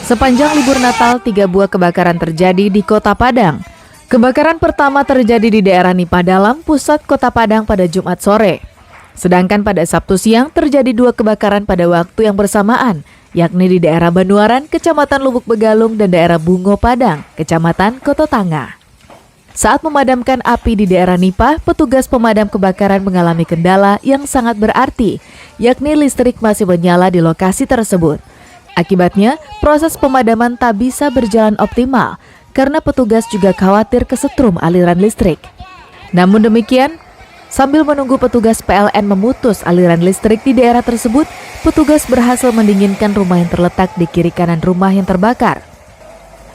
Sepanjang libur Natal, 3 buah kebakaran terjadi di Kota Padang. Kebakaran pertama terjadi di daerah Nipah Dalam, pusat Kota Padang pada Jumat sore. Sedangkan pada Sabtu siang terjadi 2 kebakaran pada waktu yang bersamaan, yakni di daerah Banuaran, Kecamatan Lubuk Begalung, dan daerah Bungo Padang, Kecamatan Koto Tanga. Saat memadamkan api di daerah Nipah, petugas pemadam kebakaran mengalami kendala yang sangat berarti, yakni listrik masih menyala di lokasi tersebut. Akibatnya, proses pemadaman tak bisa berjalan optimal karena petugas juga khawatir kesetrum aliran listrik. Namun demikian, sambil menunggu petugas PLN memutus aliran listrik di daerah tersebut, petugas berhasil mendinginkan rumah yang terletak di kiri kanan rumah yang terbakar.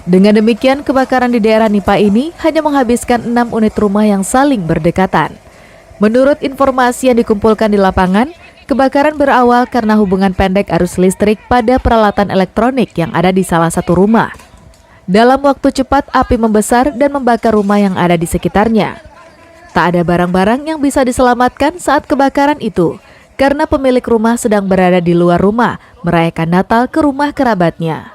Dengan demikian, kebakaran di daerah Nipah ini hanya menghabiskan 6 unit rumah yang saling berdekatan. Menurut informasi yang dikumpulkan di lapangan, kebakaran berawal karena hubungan pendek arus listrik pada peralatan elektronik yang ada di salah satu rumah. Dalam waktu cepat, api membesar dan membakar rumah yang ada di sekitarnya. Tak ada barang-barang yang bisa diselamatkan saat kebakaran itu, karena pemilik rumah sedang berada di luar rumah, merayakan Natal ke rumah kerabatnya.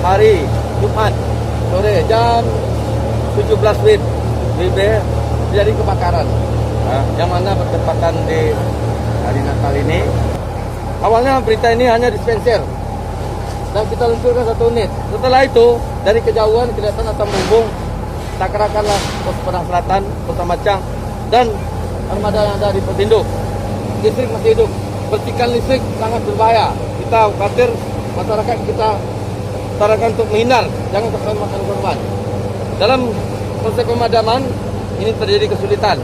Hari Jumat sore jam 17 WIB terjadi kebakaran. Yang mana bertepatan di hari Natal ini. Awalnya berita ini hanya dispenser dan kita luncurkan 1 unit. Setelah itu dari kejauhan kelihatan asap bumbung, tak-kerakanlah Pos Padang Selatan, Kota Macang, dan armada yang ada di Petindo. Listrik masih hidup. Percikan listrik sangat berbahaya. Kita khawatir masyarakat kita sarankan untuk menghindar, jangan sampai makan korban. Dalam proses pemadaman ini terjadi kesulitan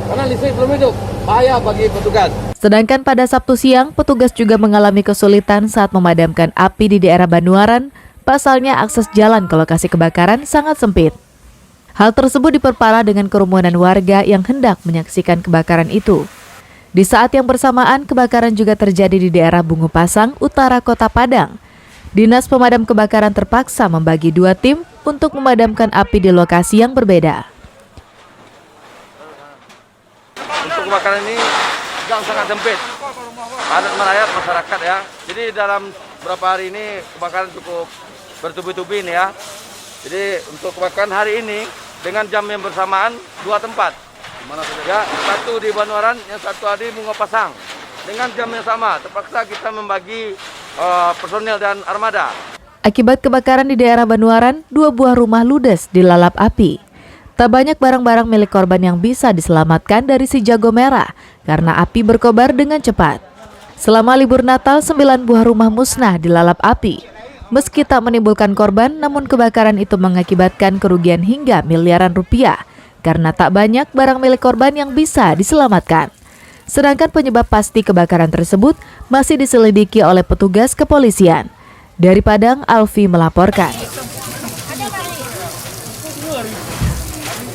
karena listrik belum hidup, bahaya bagi petugas. Sedangkan pada Sabtu siang, petugas juga mengalami kesulitan saat memadamkan api di daerah Banuaran. Pasalnya akses jalan ke lokasi kebakaran sangat sempit. Hal tersebut diperparah dengan kerumunan warga yang hendak menyaksikan kebakaran itu. Di saat yang bersamaan, kebakaran juga terjadi di daerah Bungo Pasang, utara Kota Padang. Dinas Pemadam Kebakaran terpaksa membagi 2 tim untuk memadamkan api di lokasi yang berbeda. Untuk kebakaran ini sangat sempit, padat merayap masyarakat ya. Jadi dalam beberapa hari ini kebakaran cukup bertubi-tubi ini ya. Jadi untuk kebakaran hari ini dengan jam yang bersamaan 2 tempat. Ya, satu di Banuaran, yang satu di Bungo Pasang. Dengan jam yang sama, terpaksa kita membagi personel dan armada. Akibat kebakaran di daerah Banuaran, 2 buah rumah ludes dilalap api. Tak banyak barang-barang milik korban yang bisa diselamatkan dari si jago merah karena api berkobar dengan cepat. Selama libur Natal, 9 buah rumah musnah dilalap api. Meski tak menimbulkan korban, namun kebakaran itu mengakibatkan kerugian hingga miliaran rupiah karena tak banyak barang milik korban yang bisa diselamatkan. Sedangkan penyebab pasti kebakaran tersebut masih diselidiki oleh petugas kepolisian. Dari Padang, Alfi melaporkan.